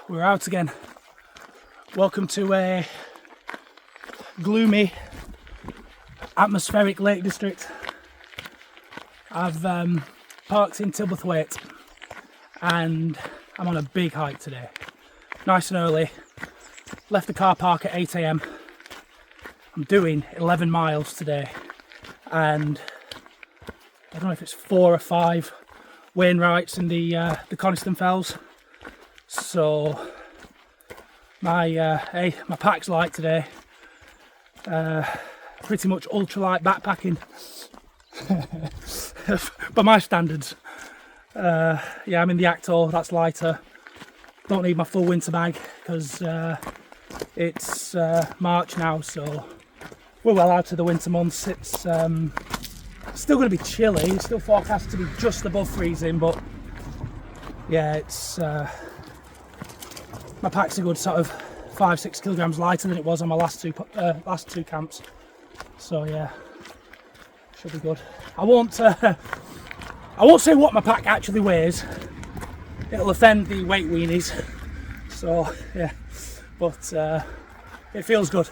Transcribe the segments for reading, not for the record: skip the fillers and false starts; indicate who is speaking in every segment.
Speaker 1: We're out again. Welcome to a gloomy, atmospheric Lake District. I've parked in Tilberthwaite and I'm on a big hike today. Nice and early. Left the car park at 8 AM. I'm doing 11 miles today and I don't know if it's 4 or 5 Wainwrights in the Coniston Fells. So my pack's light today, pretty much ultralight backpacking by my standards. Yeah, I'm in the Akto, that's lighter. Don't need my full winter bag because it's March now, so we're well out of the winter months. It's still going to be chilly, it's still forecast to be just above freezing, but yeah, it's my pack's a good sort of 5-6 kilograms lighter than it was on my last two camps, so yeah, should be good. I won't say what my pack actually weighs, it'll offend the weight weenies, so yeah, but it feels good.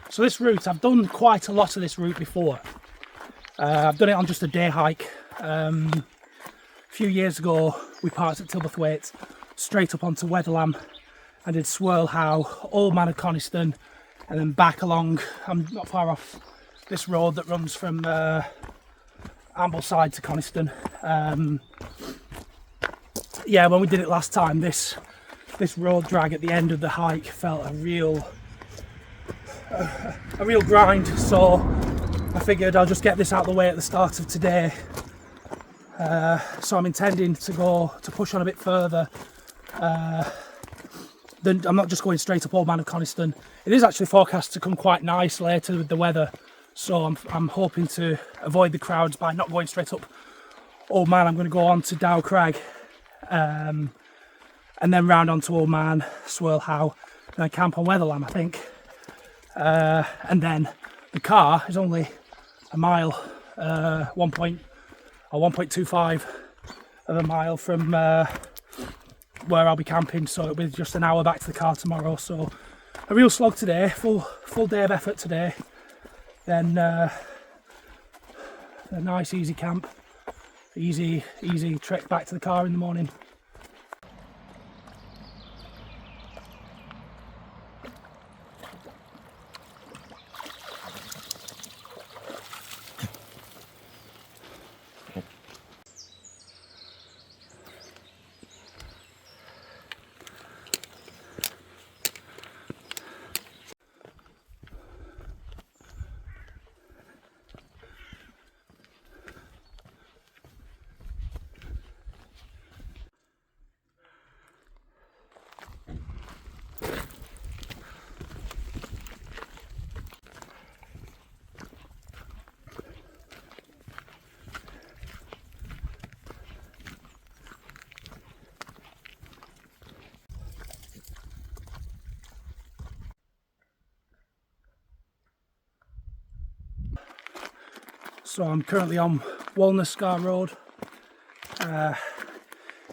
Speaker 1: So this route, I've done quite a lot of this route before. I've done it on just a day hike. A few years ago, we parked at Tilberthwaite, straight up onto Wetherlam, and did Swirl How, Old Man of Coniston, and then back along, I'm not far off this road that runs from Ambleside to Coniston. Yeah, when we did it last time, this road drag at the end of the hike felt a real grind, so I figured I'll just get this out of the way at the start of today. So I'm intending to push on a bit further. Then I'm not just going straight up Old Man of Coniston. It is actually forecast to come quite nice later with the weather, so I'm hoping to avoid the crowds by not going straight up Old Man. I'm going to go on to Dow Crag, and then round onto Old Man, Swirl How, and then camp on Wetherlam, I think. And then the car is only a mile, 1.25 of a mile from where I'll be camping, so it'll be just an hour back to the car tomorrow. So a real slog today, full day of effort today. Then a nice easy camp, easy trek back to the car in the morning. So I'm currently on Walnut Scar Road. Yeah,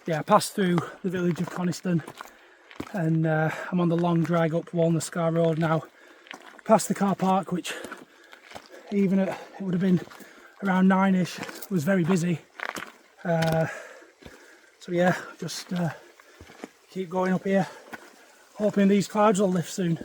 Speaker 1: I passed through the village of Coniston, and I'm on the long drag up Walnut Scar Road now, past the car park, which even at, it would have been around 9ish, was very busy. So yeah, just keep going up here, hoping these clouds will lift soon.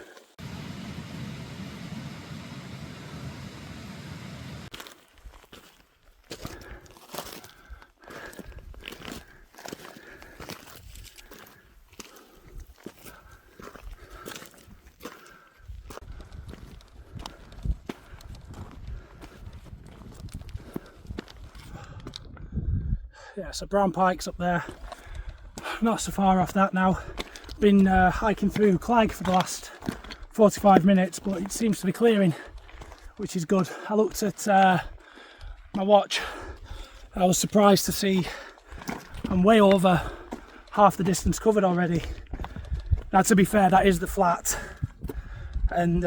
Speaker 1: Yeah, so brown pike's up there, not so far off that now. Been hiking through Clegg for the last 45 minutes, but it seems to be clearing, which is good. I looked at my watch. I was surprised to see I'm way over half the distance covered already. Now, to be fair, that is the flat, and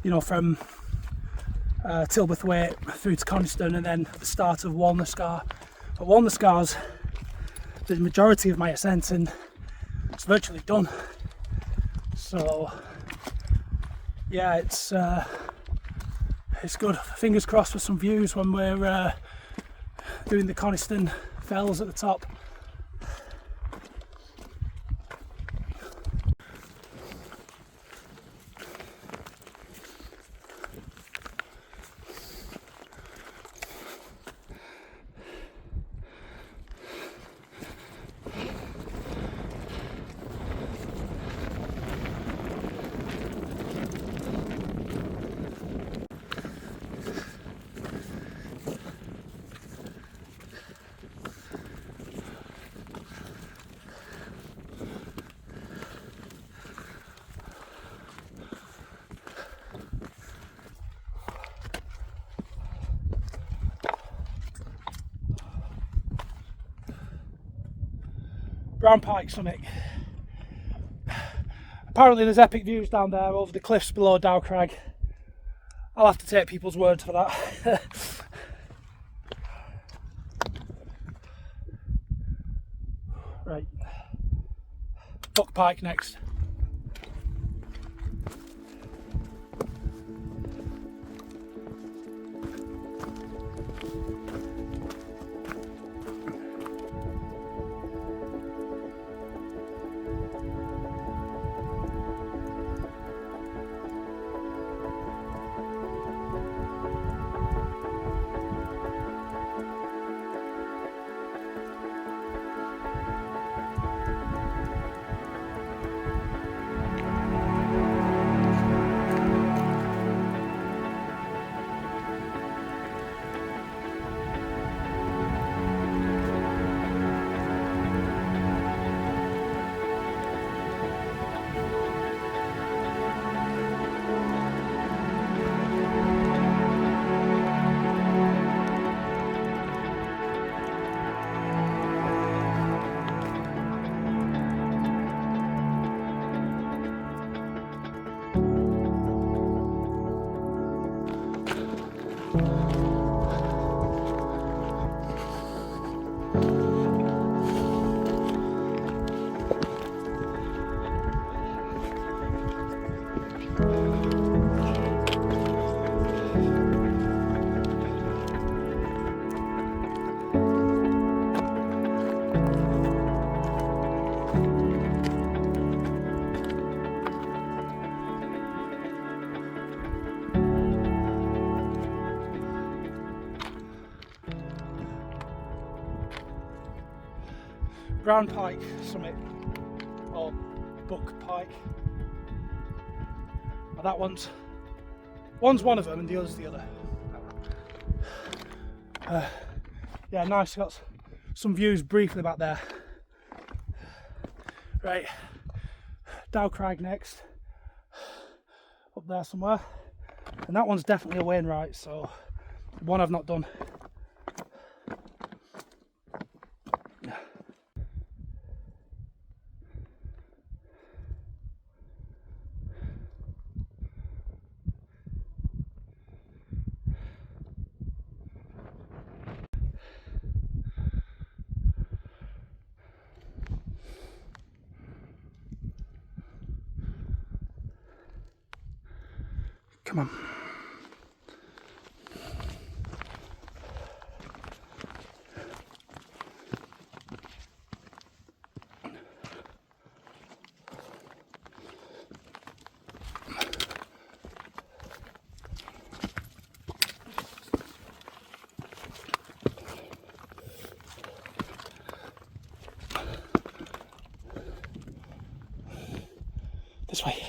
Speaker 1: you know, from Tilberthwaite through to Coniston, and then the start of Walnut Scar. But Walnut Scar's the majority of my ascent, and it's virtually done. So yeah, it's good. Fingers crossed for some views when we're doing the Coniston fells at the top. Brown Pike Summit. Apparently there's epic views down there over the cliffs below Dowcrag. I'll have to take people's word for that. Right, Buck Pike next. Brown Pike Summit, or Buck Pike. Now that one's one of them and the other's the other. Yeah, nice. Got some views briefly back there. Right, Dowcrag next, up there somewhere, and that one's definitely a Wainwright, so one I've not done. Come on. This way.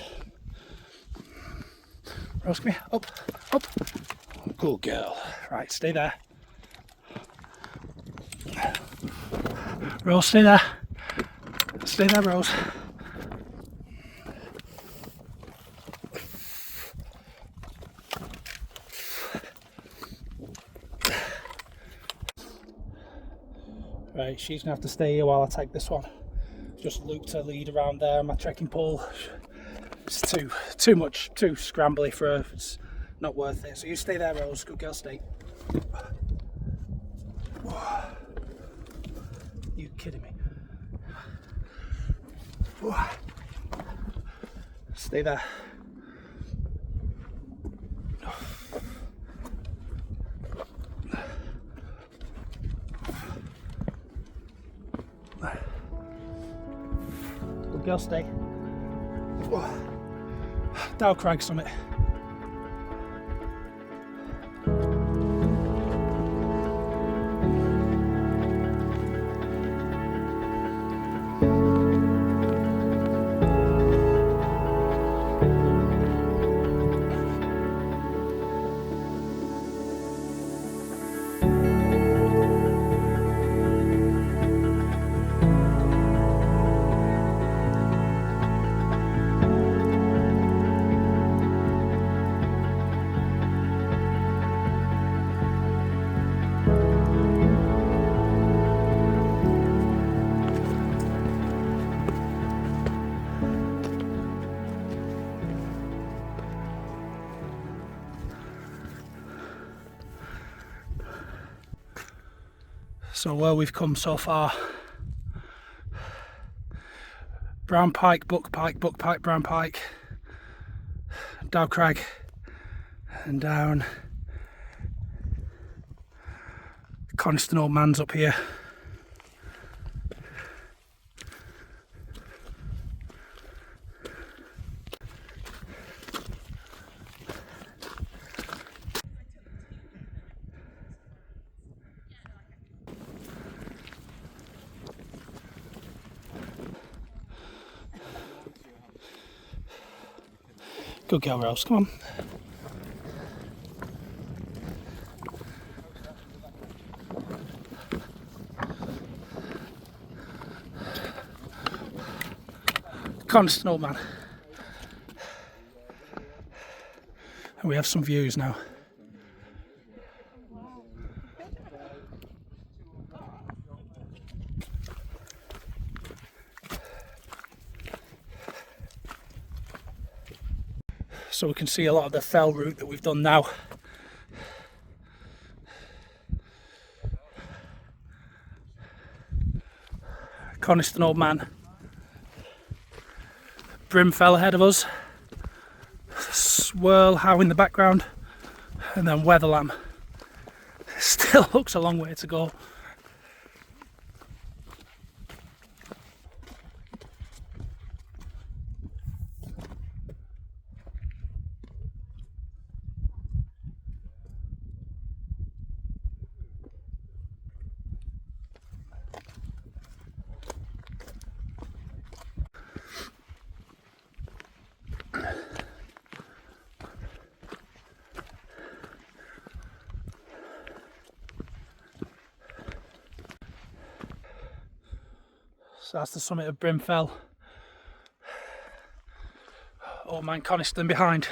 Speaker 1: Rose, come here. Up, up. Good girl. Right, stay there. Rose, stay there. Stay there, Rose. Right, she's gonna have to stay here while I take this one. Just looped her lead around there on my trekking pole. It's too much, too scrambly for her. It's not worth it. So you stay there, Rose. Good girl, stay. You kidding me? Stay there. Good girl, stay. Dow Crag Summit. So where we've come so far: brown pike, buck pike, brown pike, Dow Crag, and down Coniston Old Man's up here. Good girl, Rose, come on. Coniston Old Man. And we have some views now. So we can see a lot of the fell route that we've done now. Coniston Old Man. Brimfell ahead of us. Swirl How in the background. And then Wetherlam. Still looks a long way to go. So that's the summit of Brimfell. Old Man Coniston behind.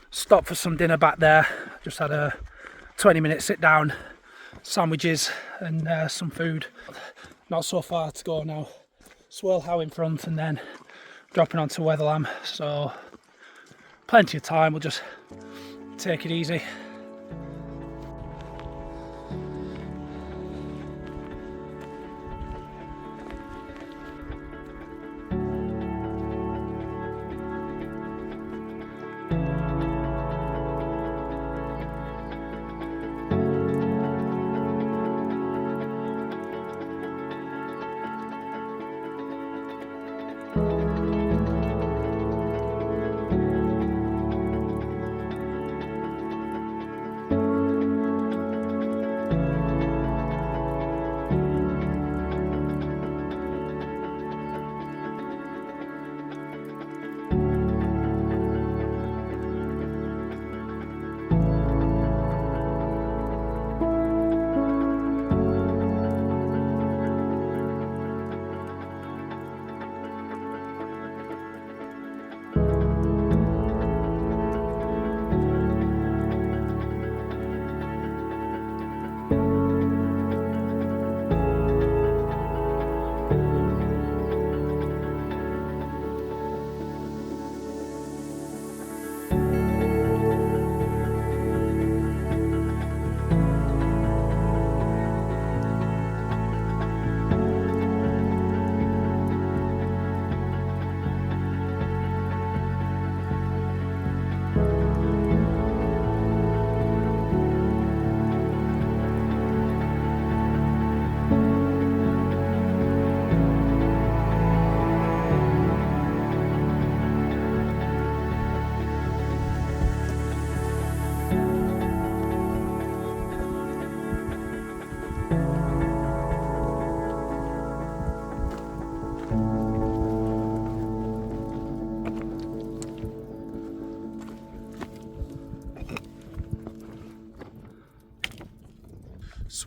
Speaker 1: Stopped for some dinner back there. Just had a 20-minute sit down, sandwiches and some food. Not so far to go now. Swirl How in front and then dropping onto Wetherlam. So plenty of time, we'll just take it easy.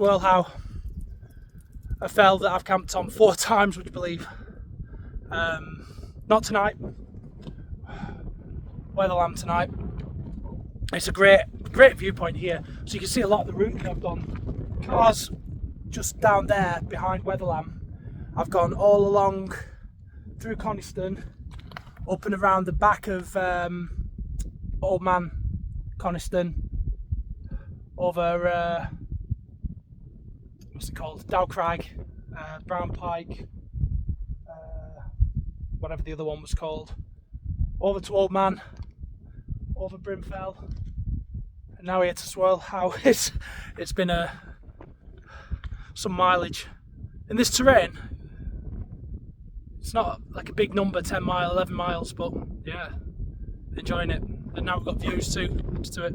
Speaker 1: Swirl How, a fell that I've camped on 4 times, would you believe? Not tonight. Wetherlam tonight. It's a great viewpoint here, so you can see a lot of the route that I've done. Cars just down there behind Wetherlam. I've gone all along through Coniston, up and around the back of Old Man Coniston, over what's it called, Dowcrag, Brown Pike, whatever the other one was called, over to Old Man, over Brimfell, and now here to Swirl How. It's been some mileage in this terrain. It's not like a big number, 10 mile, 11 miles, but yeah, enjoying it. And now we've got views too, next to it.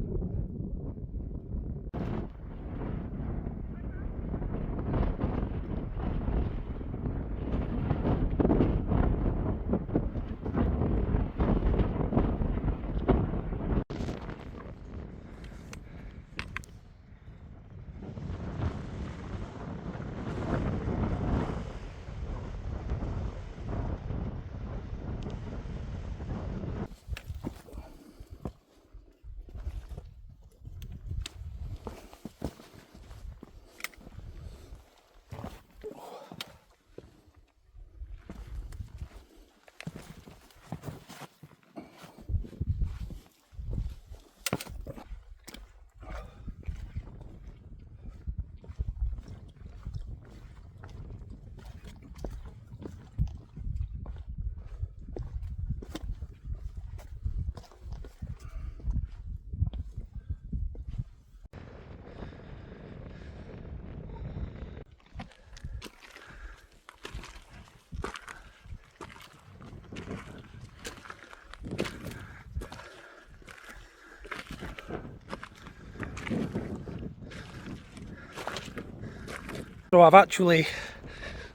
Speaker 1: So I've actually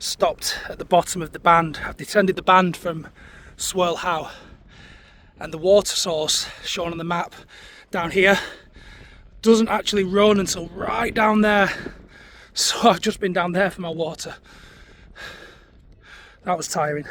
Speaker 1: stopped at the bottom of the band. I've descended the band from Swirl How, and the water source shown on the map down here doesn't actually run until right down there. So I've just been down there for my water. That was tiring.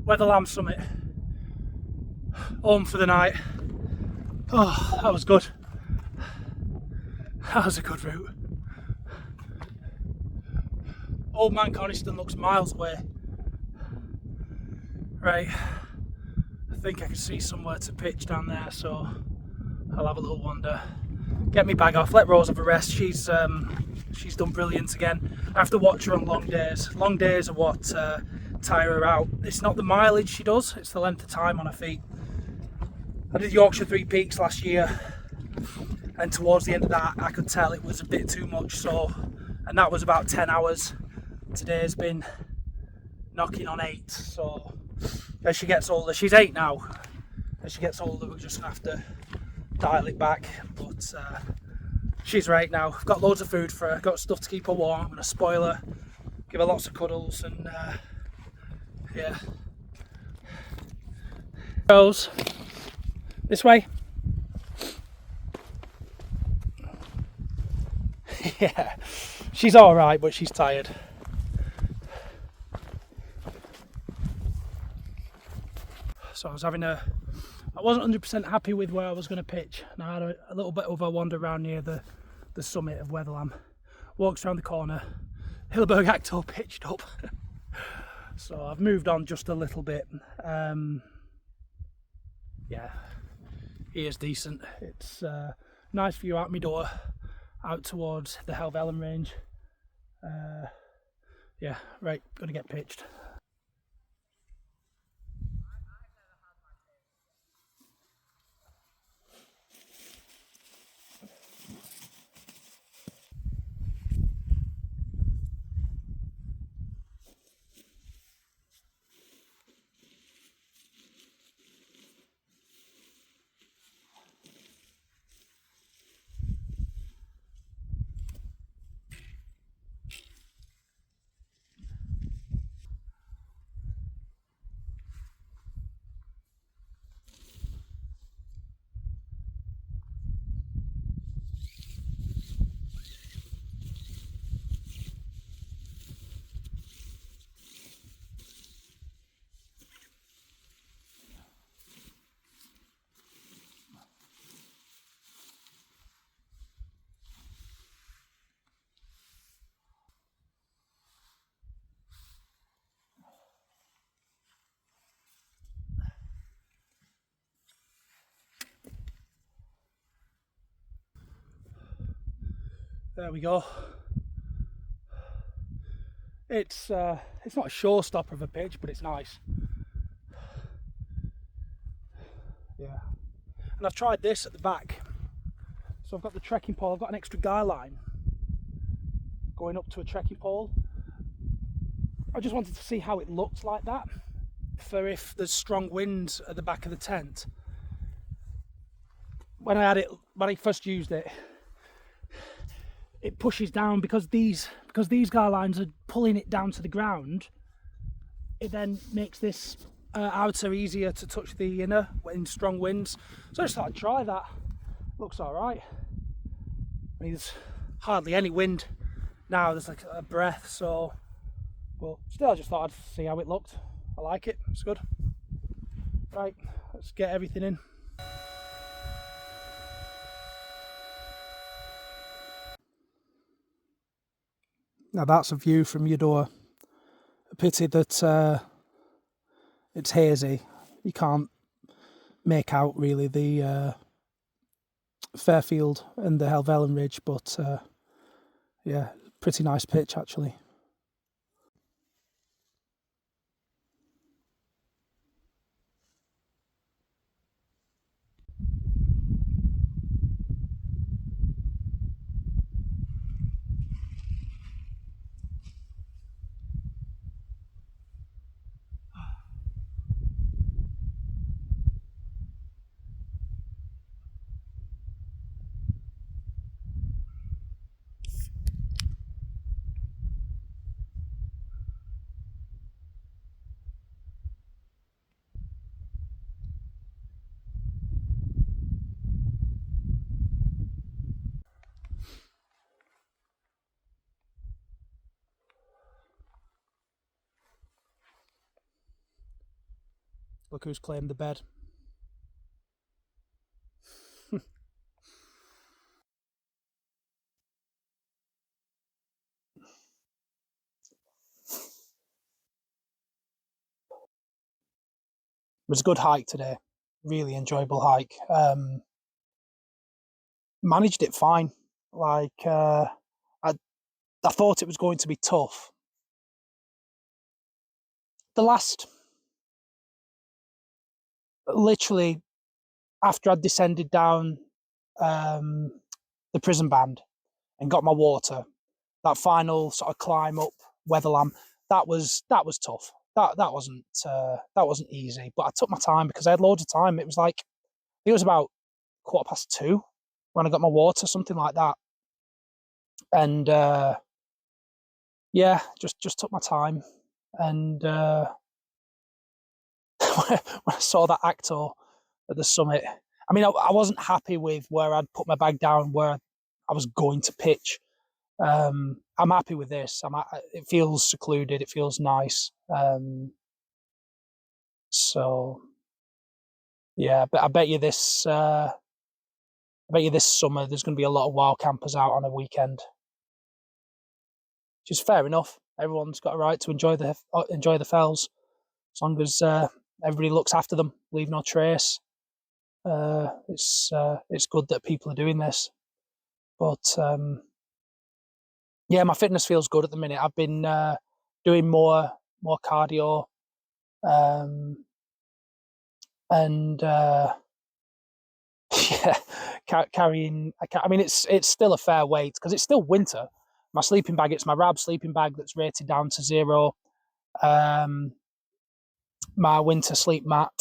Speaker 1: Wetherlam summit, home for the night. Oh, that was good. That was a good route. Old Man Coniston looks miles away. Right, I think I can see somewhere to pitch down there, so I'll have a little wander. Get my bag off, let Rose have a rest. She's done brilliant again. I have to watch her on long days. Long days are what tire her out. It's not the mileage she does, it's the length of time on her feet. I did Yorkshire Three Peaks last year, and towards the end of that I could tell it was a bit too much, and that was about 10 hours. Today's been knocking on 8, so as she gets older, she's 8 now, as she gets older we're just gonna have to dial it back, but she's right now. I've got loads of food for her, got stuff to keep her warm. I'm gonna spoil her, give her lots of cuddles, and yeah. Rose, this way. Yeah, she's all right, but she's tired. So I wasn't 100% happy with where I was going to pitch, and I had a little bit of a wander around near the summit of Wetherlam. Walked around the corner, Hilleberg Akto pitched up. So I've moved on just a little bit. Yeah, here's decent. It's nice view out my door, out towards the Helvellyn range. Yeah, right, gonna get pitched. There we go. It's not a showstopper of a pitch, but it's nice. Yeah, and I've tried this at the back. So I've got the trekking pole. I've got an extra guy line going up to a trekking pole. I just wanted to see how it looks like that, for if there's strong winds at the back of the tent. When I first used it, it pushes down because these guy lines are pulling it down to the ground. It then makes this outer easier to touch the inner in strong winds. So I just thought I'd try that. Looks all right. I mean, there's hardly any wind now. There's like a breath. So, but still, I just thought I'd see how it looked. I like it. It's good. Right, let's get everything in. Now that's a view from your door. A pity that it's hazy. You can't make out really the Fairfield and the Helvellyn Ridge, but yeah, pretty nice pitch actually. Look who's claimed the bed. It was a good hike today, really enjoyable hike. Managed it fine. Like I thought it was going to be tough. The last, literally, after I'd descended down the prison band and got my water, that final sort of climb up Wetherlam, that was tough. That wasn't easy, but I took my time because I had loads of time. It was like, it was about 2:15 when I got my water, something like that. And yeah, just took my time. And when I saw that Akto at the summit, I mean, I wasn't happy with where I'd put my bag down, where I was going to pitch. I'm happy with this. It feels secluded. It feels nice. So yeah, but I bet you this summer there's going to be a lot of wild campers out on a weekend, which is fair enough. Everyone's got a right to enjoy the fells, as long as everybody looks after them, leave no trace. It's good that people are doing this, but yeah, my fitness feels good at the minute. I've been doing more cardio, and yeah, carrying. I mean, it's still a fair weight because it's still winter. My sleeping bag, it's my Rab sleeping bag that's rated down to 0. My winter sleep mat,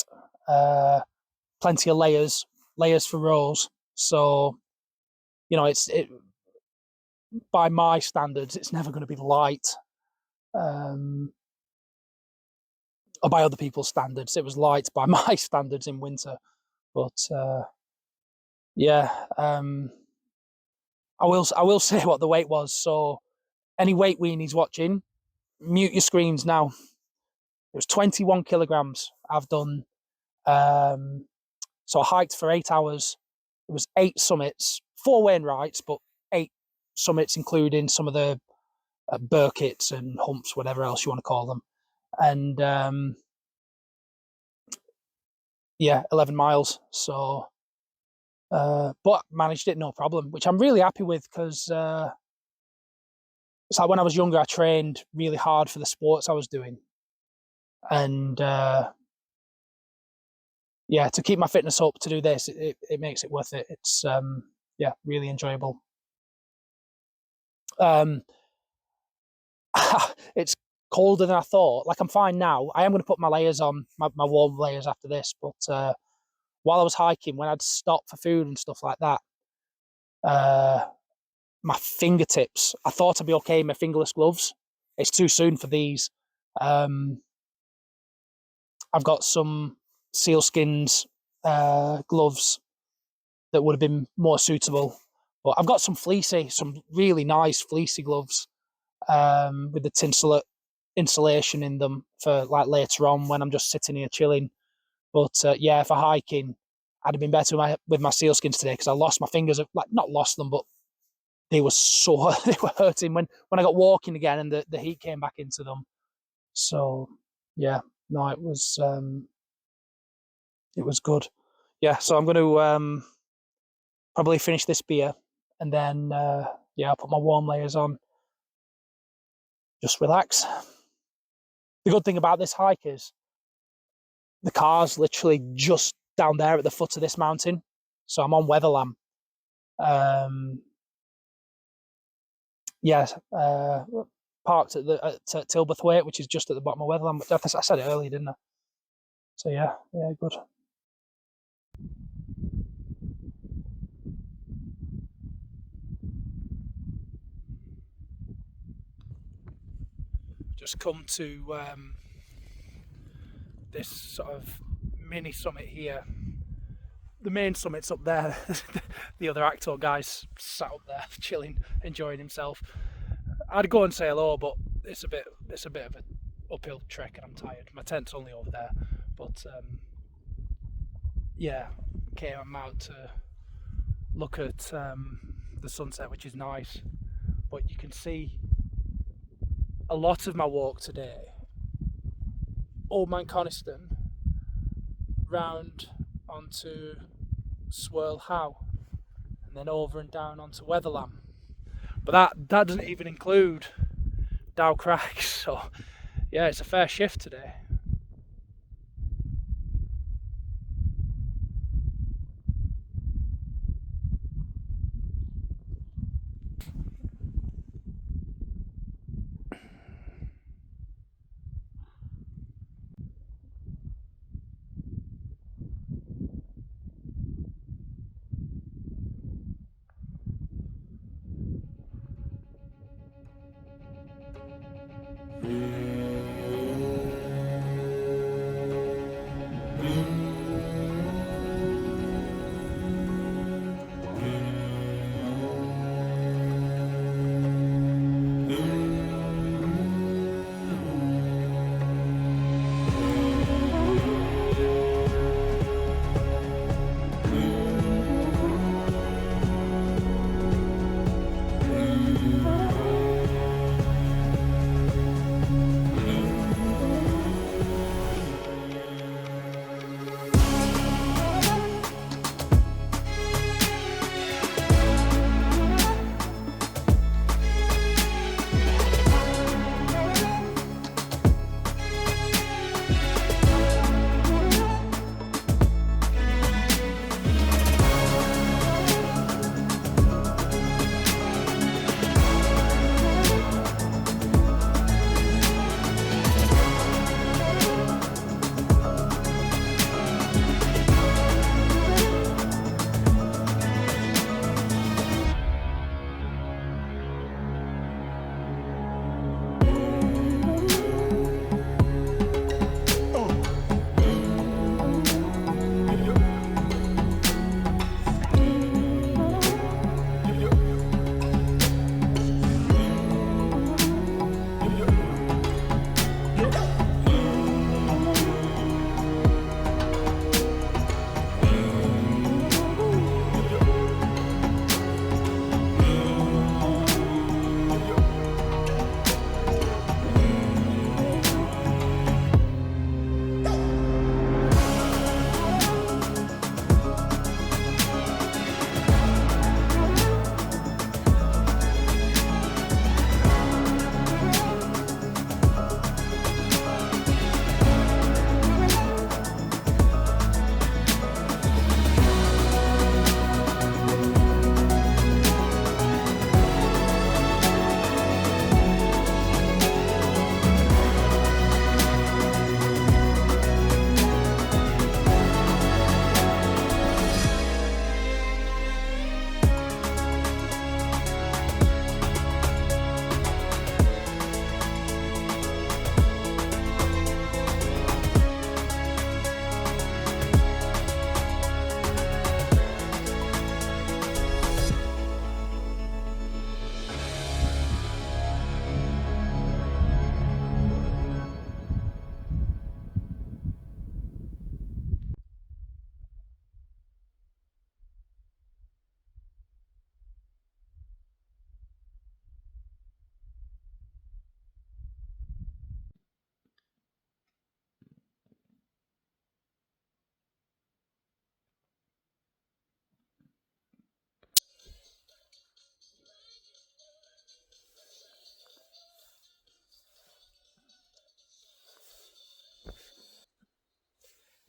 Speaker 1: plenty of layers for Rose. So, you know, it by my standards, it's never going to be light. Or by other people's standards, it was light by my standards in winter. But yeah, I will say what the weight was. So any weight weenies watching, mute your screens now. It was 21 kilograms. I've done. So I hiked for 8 hours. It was 8 summits, 4 Wainwrights, but 8 summits, including some of the Burkitts and humps, whatever else you want to call them. And yeah, 11 miles. So, but managed it no problem, which I'm really happy with, because it's like when I was younger, I trained really hard for the sports I was doing. And yeah, to keep my fitness up to do this, it makes it worth it. It's yeah, really enjoyable. It's colder than I thought. Like, I'm fine now. I am going to put my layers on, my warm layers after this. But while I was hiking, when I'd stop for food and stuff like that, my fingertips, I thought I'd be okay in my fingerless gloves. It's too soon for these. I've got some sealskins gloves that would have been more suitable. But I've got some really nice fleecy gloves with the insulation in them for like later on when I'm just sitting here chilling. But yeah, for hiking, I'd have been better with my sealskins today, because I lost my fingers. Like, not lost them, but they were sore. They were hurting when I got walking again, and the heat came back into them. So yeah, no, it was good. Yeah, so I'm going to probably finish this beer, and then yeah, I'll put my warm layers on. Just relax. The good thing about this hike is the car's literally just down there at the foot of this mountain. So I'm on Wetherlam. Yeah, parked at Tilberthwaite, which is just at the bottom of Wetherlam. I said it earlier, didn't I? So yeah, good. Just come to this sort of mini summit here. The main summit's up there. The other Akto guy's sat up there chilling, enjoying himself. I'd go and say hello, but it's a bit of an uphill trek, and I'm tired. My tent's only over there, but yeah, came out to look at the sunset, which is nice. But you can see a lot of my walk today, Old Man Coniston, round onto Swirl How, and then over and down onto Wetherlam. But that doesn't even include Dow Cracks. So yeah, it's a fair shift today.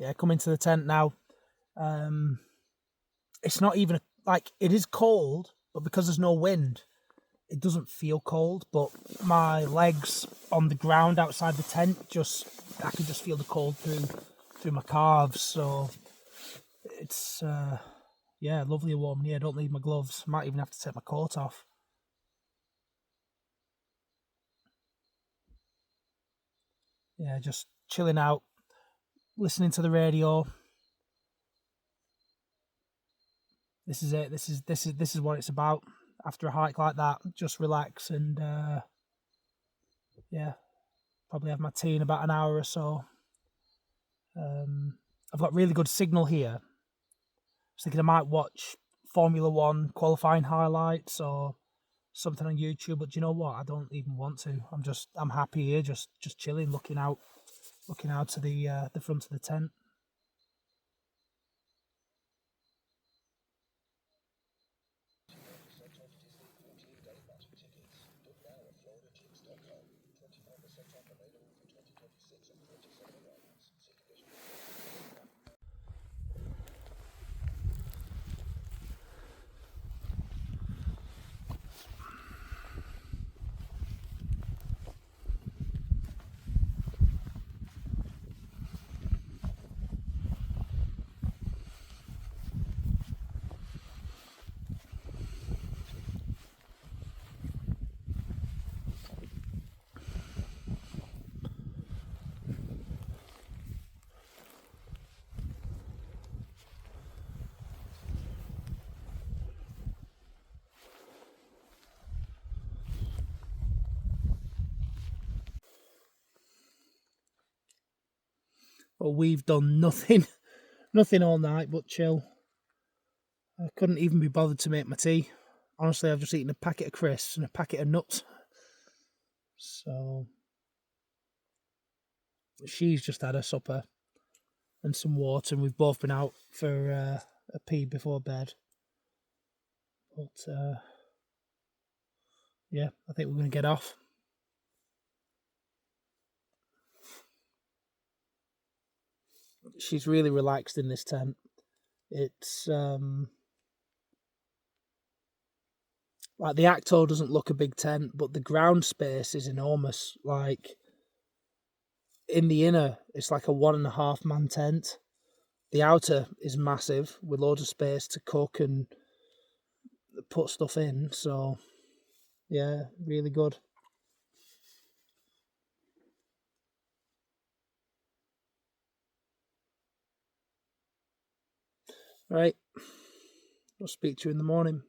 Speaker 1: Yeah, come into the tent now. It's not even like, it is cold, but because there's no wind, it doesn't feel cold. But my legs on the ground outside the tent, I can just feel the cold through my calves. So it's yeah, lovely and warm. Yeah, don't need my gloves. Might even have to take my coat off. Yeah, just chilling out, listening to the radio. This is it. This is what it's about. After a hike like that, just relax and yeah, probably have my tea in about an hour or so. I've got really good signal here. I was thinking I might watch Formula One qualifying highlights or something on YouTube, but do you know what? I don't even want to. I'm happy here, just chilling, looking out to the front of the tent. Well, we've done nothing all night but chill. I couldn't even be bothered to make my tea. Honestly, I've just eaten a packet of crisps and a packet of nuts. So she's just had her supper and some water, and we've both been out for a pee before bed. But yeah, I think we're going to get off. She's really relaxed in this tent. It's like the Akto doesn't look a big tent, but the ground space is enormous. Like in the inner, it's like a 1.5 man tent. The outer is massive with loads of space to cook and put stuff in. So yeah, really good. Right, I'll speak to you in the morning.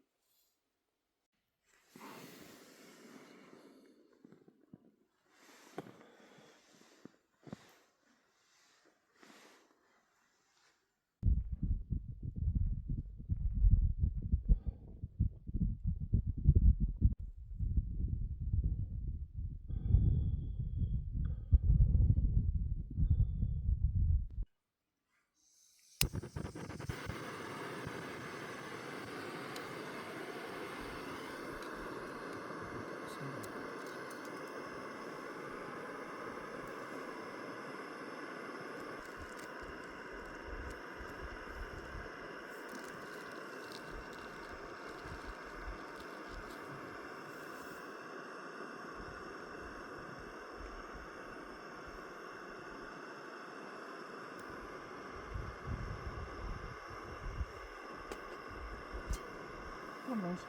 Speaker 1: Almost.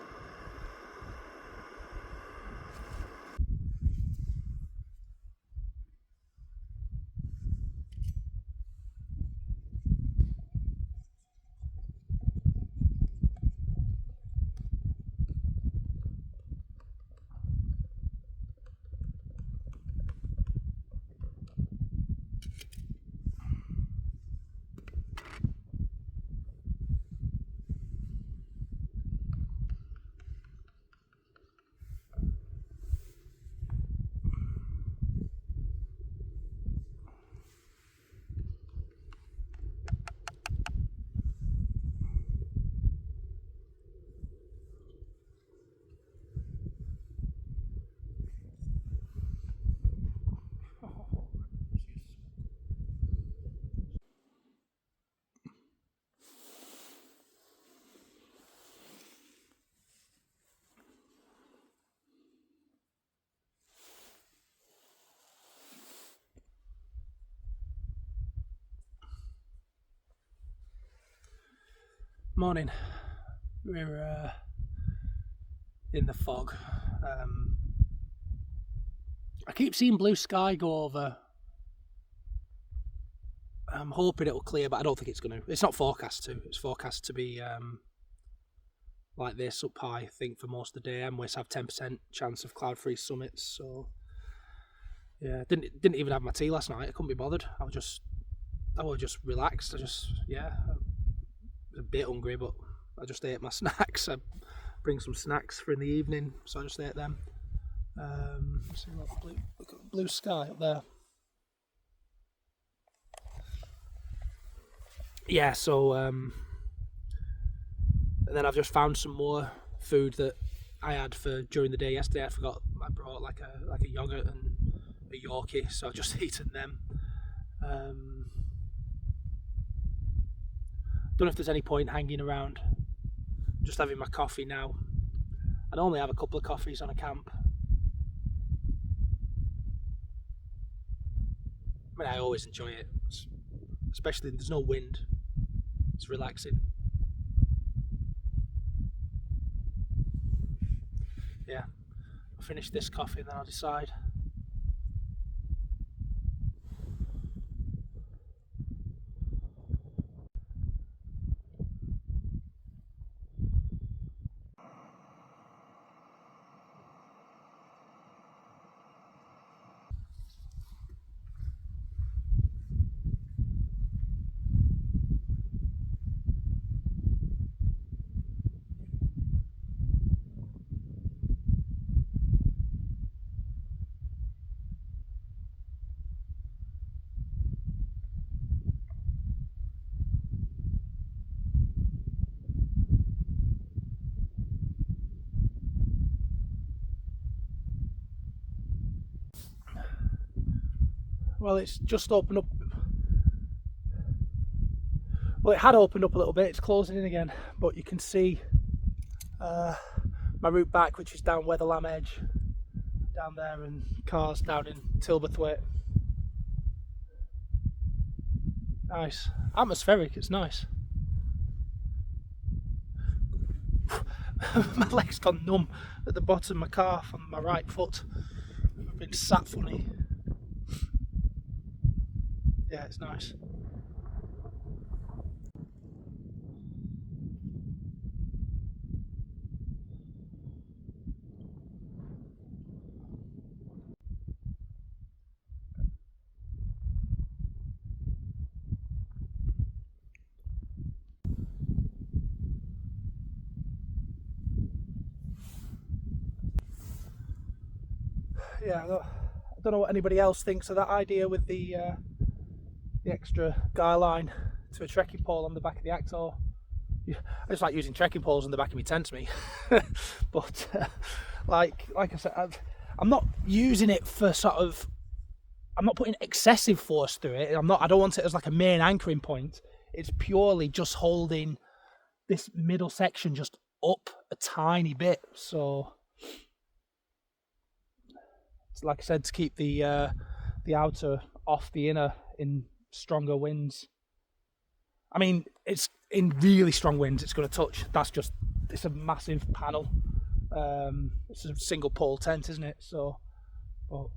Speaker 1: Morning. We're in the fog. I keep seeing blue sky go over. I'm hoping it'll clear, but I don't think it's going to. It's not forecast to. It's forecast to be like this up high, I think, for most of the day. MWIS have 10% chance of cloud-free summits. So yeah, didn't even have my tea last night. I couldn't be bothered. I was just relaxed. I was a bit hungry, but I just ate my snacks. I bring some snacks for in the evening, so I just ate them. See what look at the blue sky up there. Yeah, so and then I've just found some more food that I had for during the day yesterday. I forgot I brought like a yogurt and a Yorkie, so I've just eaten them. Don't know if there's any point hanging around. Just having my coffee now. I normally have a couple of coffees on a camp. I mean, I always enjoy it, especially there's no wind. It's relaxing. Yeah, I'll finish this coffee and then I'll decide. Well, it's just opened up. Well, it had opened up a little bit. It's closing in again, but you can see my route back, which is down Wetherlam Edge, down there, and cars down in Tilberthwaite. Nice. Atmospheric, it's nice. My leg's gone numb at the bottom of my calf on my right foot. I've been sat funny. Yeah, it's nice. Yeah, I don't know what anybody else thinks of that idea with the extra guy line to a trekking pole on the back of the Akto. I just like using trekking poles on the back of my tent, me. But like I said, I'm not using it for sort of. I'm not putting excessive force through it. I don't want it as like a main anchoring point. It's purely just holding this middle section just up a tiny bit. So, it's like I said, to keep the outer off the inner in stronger winds. I mean, it's in really strong winds it's going to touch. It's a massive panel. It's a single pole tent, isn't it? So, but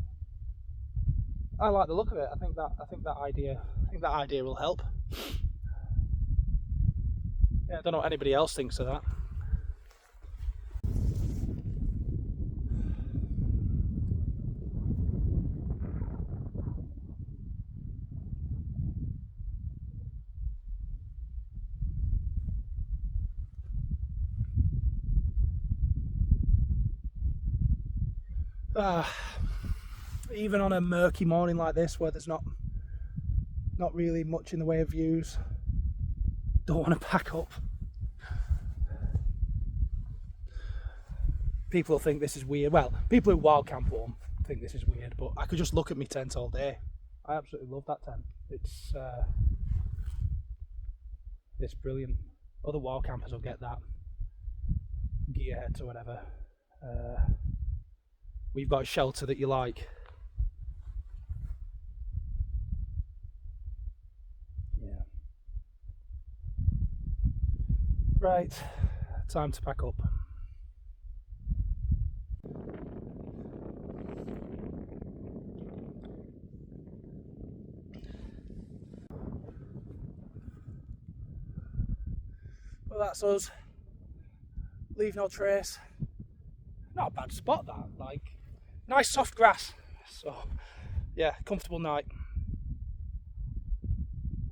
Speaker 1: I like the look of it. I think that idea will help. Yeah, I don't know what anybody else thinks of that. Even on a murky morning like this, where there's not really much in the way of views, don't want to pack up. People think this is weird. Well, people who wild camp won't think this is weird, but I could just look at my tent all day. I absolutely love that tent. It's brilliant. Other wild campers will get that gearheads or whatever. We've got a shelter that you like. Yeah. Right, time to pack up. Well, that's us. Leave no trace. Not a bad spot, that. Like, nice soft grass. So, yeah, comfortable night.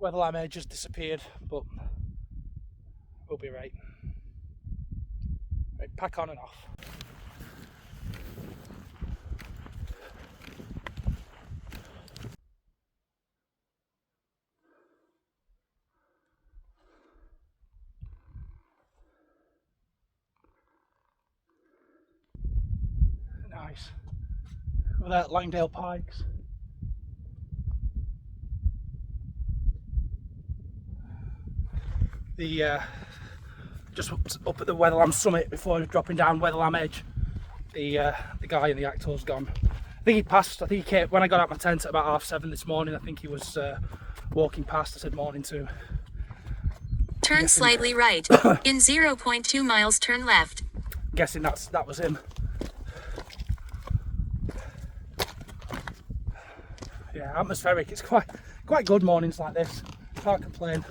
Speaker 1: Wetherlam edge just disappeared, but we'll be right. Right, pack on and off. Nice. Without Langdale pikes. The just up at the Wetherlam summit before dropping down Wetherlam edge, the guy in the Akto's gone. I think he passed. I think he came when I got out my tent at about 7:30 this morning. I think he was walking past. I said morning to him.
Speaker 2: Turn slightly right. In 0.2 miles, turn left.
Speaker 1: I'm guessing that was him. Yeah, atmospheric. It's quite good mornings like this. Can't complain.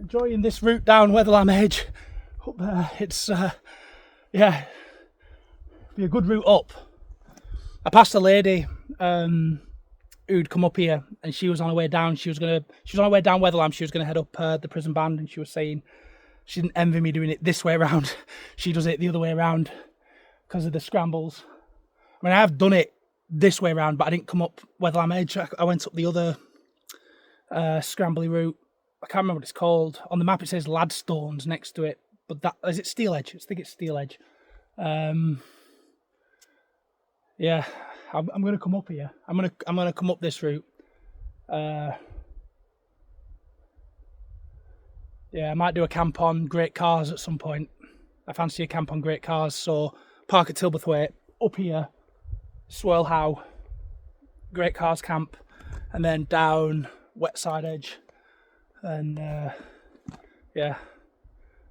Speaker 1: Enjoying this route down Wetherlam edge up there. It's yeah, be a good route up. I passed a lady who'd come up here, and she was on her way down. She was on her way down Wetherlam. She was going to head up the prison band, and she was saying she didn't envy me doing it this way around. She does it the other way around because of the scrambles. I mean, I have done it this way around, but I didn't come up Wetherlam edge. I went up the other scrambly route. I can't remember what it's called. On the map it says Ladstones next to it, but that is it Steel Edge? I think it's Steel Edge. Yeah, I'm going to come up here. I'm going to come up this route. Yeah, I might do a camp on Great Cars at some point. I fancy a camp on Great Cars, so park at Tilberthwaite, up here, Swirl How, Great Cars camp, and then down Wetside Edge. And yeah,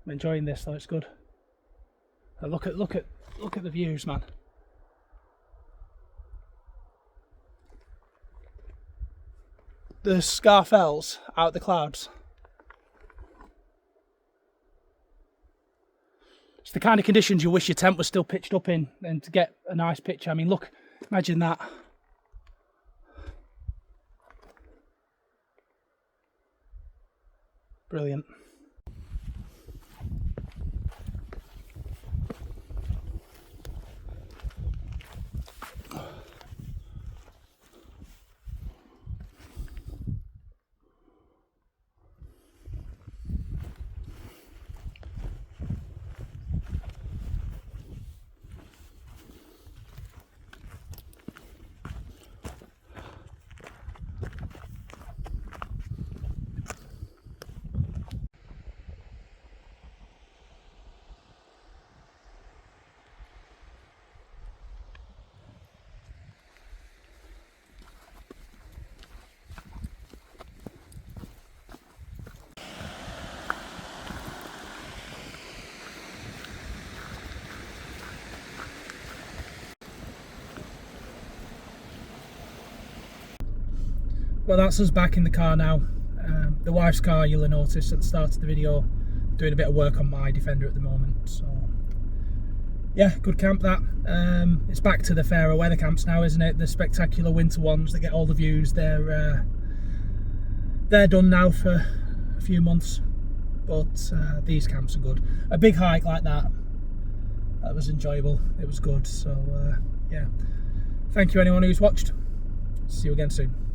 Speaker 1: I'm enjoying this though. It's good. Look at the views, man. The Scarfells out the clouds. It's the kind of conditions you wish your tent was still pitched up in, and to get a nice picture. I mean, look, imagine that. Brilliant. Well, that's us back in the car now. The wife's car, you'll have noticed at the start of the video, doing a bit of work on my Defender at the moment. So yeah, good camp that. It's back to the fairer weather camps now, isn't it? The spectacular winter ones that get all the views. They're done now for a few months, but these camps are good. A big hike like that was enjoyable. It was good. So yeah, thank you anyone who's watched. See you again soon.